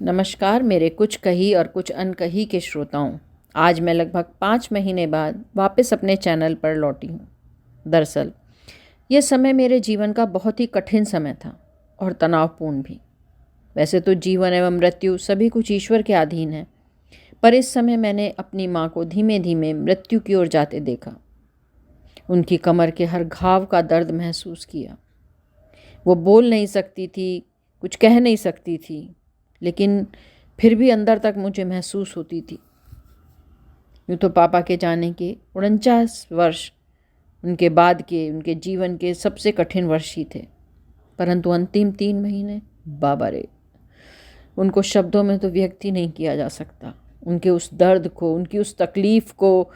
नमस्कार मेरे कुछ कही और कुछ अनकही के श्रोताओं। आज मैं लगभग 5 महीने बाद वापस अपने चैनल पर लौटी हूँ। दरअसल यह समय मेरे जीवन का बहुत ही कठिन समय था और तनावपूर्ण भी। वैसे तो जीवन एवं मृत्यु सभी कुछ ईश्वर के अधीन है, पर इस समय मैंने अपनी माँ को धीमे धीमे मृत्यु की ओर जाते देखा। उनकी कमर के हर घाव का दर्द महसूस किया। वो बोल नहीं सकती थी, कुछ कह नहीं सकती थी, लेकिन फिर भी अंदर तक मुझे महसूस होती थी। यूँ तो पापा के जाने के 49 वर्ष उनके बाद के उनके जीवन के सबसे कठिन वर्ष ही थे, परंतु अंतिम 3 महीने बाबा रे, उनको शब्दों में तो व्यक्त ही नहीं किया जा सकता। उनके उस दर्द को, उनकी उस तकलीफ़ को,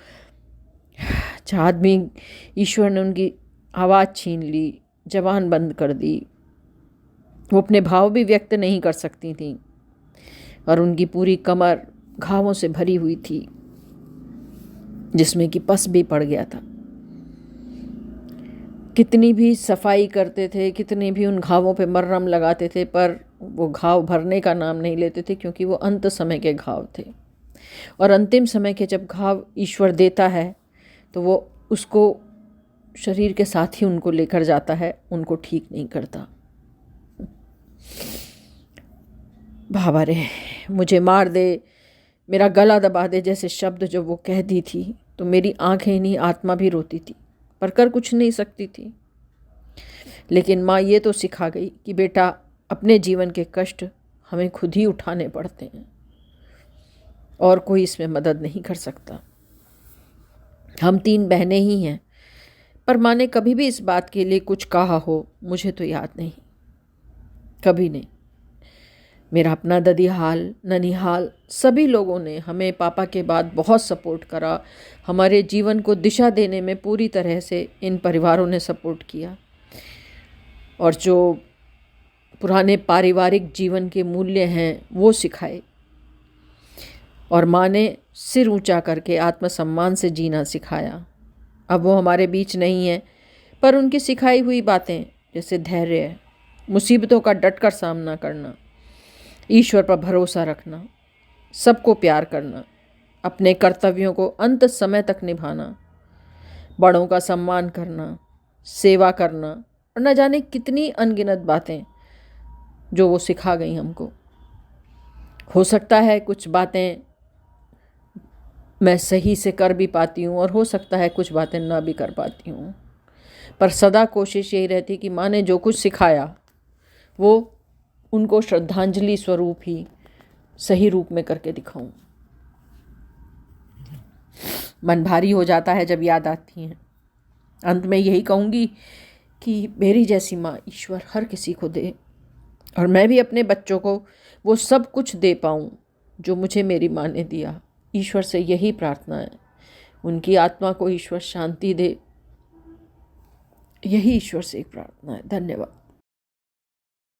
आदमी ईश्वर ने उनकी आवाज़ छीन ली, जबान बंद कर दी। वो अपने भाव भी व्यक्त नहीं कर सकती थी और उनकी पूरी कमर घावों से भरी हुई थी, जिसमें कि पस भी पड़ गया था। कितनी भी सफाई करते थे, कितने भी उन घावों पे मरहम लगाते थे, पर वो घाव भरने का नाम नहीं लेते थे, क्योंकि वो अंत समय के घाव थे। और अंतिम समय के जब घाव ईश्वर देता है तो वो उसको शरीर के साथ ही उनको लेकर जाता है, उनको ठीक नहीं करता। बाबा रे, मुझे मार दे, मेरा गला दबा दे, जैसे शब्द जो वो कहती थी तो मेरी आंखें नहीं, आत्मा भी रोती थी, पर कर कुछ नहीं सकती थी। लेकिन माँ ये तो सिखा गई कि बेटा, अपने जीवन के कष्ट हमें खुद ही उठाने पड़ते हैं और कोई इसमें मदद नहीं कर सकता। हम 3 बहनें ही हैं, पर माँ ने कभी भी इस बात के लिए कुछ कहा हो मुझे तो याद नहीं, कभी नहीं। मेरा अपना ददीहाल, ननिहाल, सभी लोगों ने हमें पापा के बाद बहुत सपोर्ट करा। हमारे जीवन को दिशा देने में पूरी तरह से इन परिवारों ने सपोर्ट किया और जो पुराने पारिवारिक जीवन के मूल्य हैं वो सिखाए। और माँ ने सिर ऊंचा करके आत्मसम्मान से जीना सिखाया। अब वो हमारे बीच नहीं है, पर उनकी सिखाई हुई बातें जैसे धैर्य, मुसीबतों का डटकर सामना करना, ईश्वर पर भरोसा रखना, सबको प्यार करना, अपने कर्तव्यों को अंत समय तक निभाना, बड़ों का सम्मान करना, सेवा करना और न जाने कितनी अनगिनत बातें जो वो सिखा गई हमको। हो सकता है कुछ बातें मैं सही से कर भी पाती हूँ और हो सकता है कुछ बातें ना भी कर पाती हूँ, पर सदा कोशिश यही रहती कि माँ ने जो कुछ सिखाया वो उनको श्रद्धांजलि स्वरूप ही सही रूप में करके दिखाऊं। मन भारी हो जाता है जब याद आती हैं। अंत में यही कहूँगी कि मेरी जैसी माँ ईश्वर हर किसी को दे और मैं भी अपने बच्चों को वो सब कुछ दे पाऊँ जो मुझे मेरी माँ ने दिया। ईश्वर से यही प्रार्थना है, उनकी आत्मा को ईश्वर शांति दे, यही ईश्वर से एक प्रार्थना है। धन्यवाद।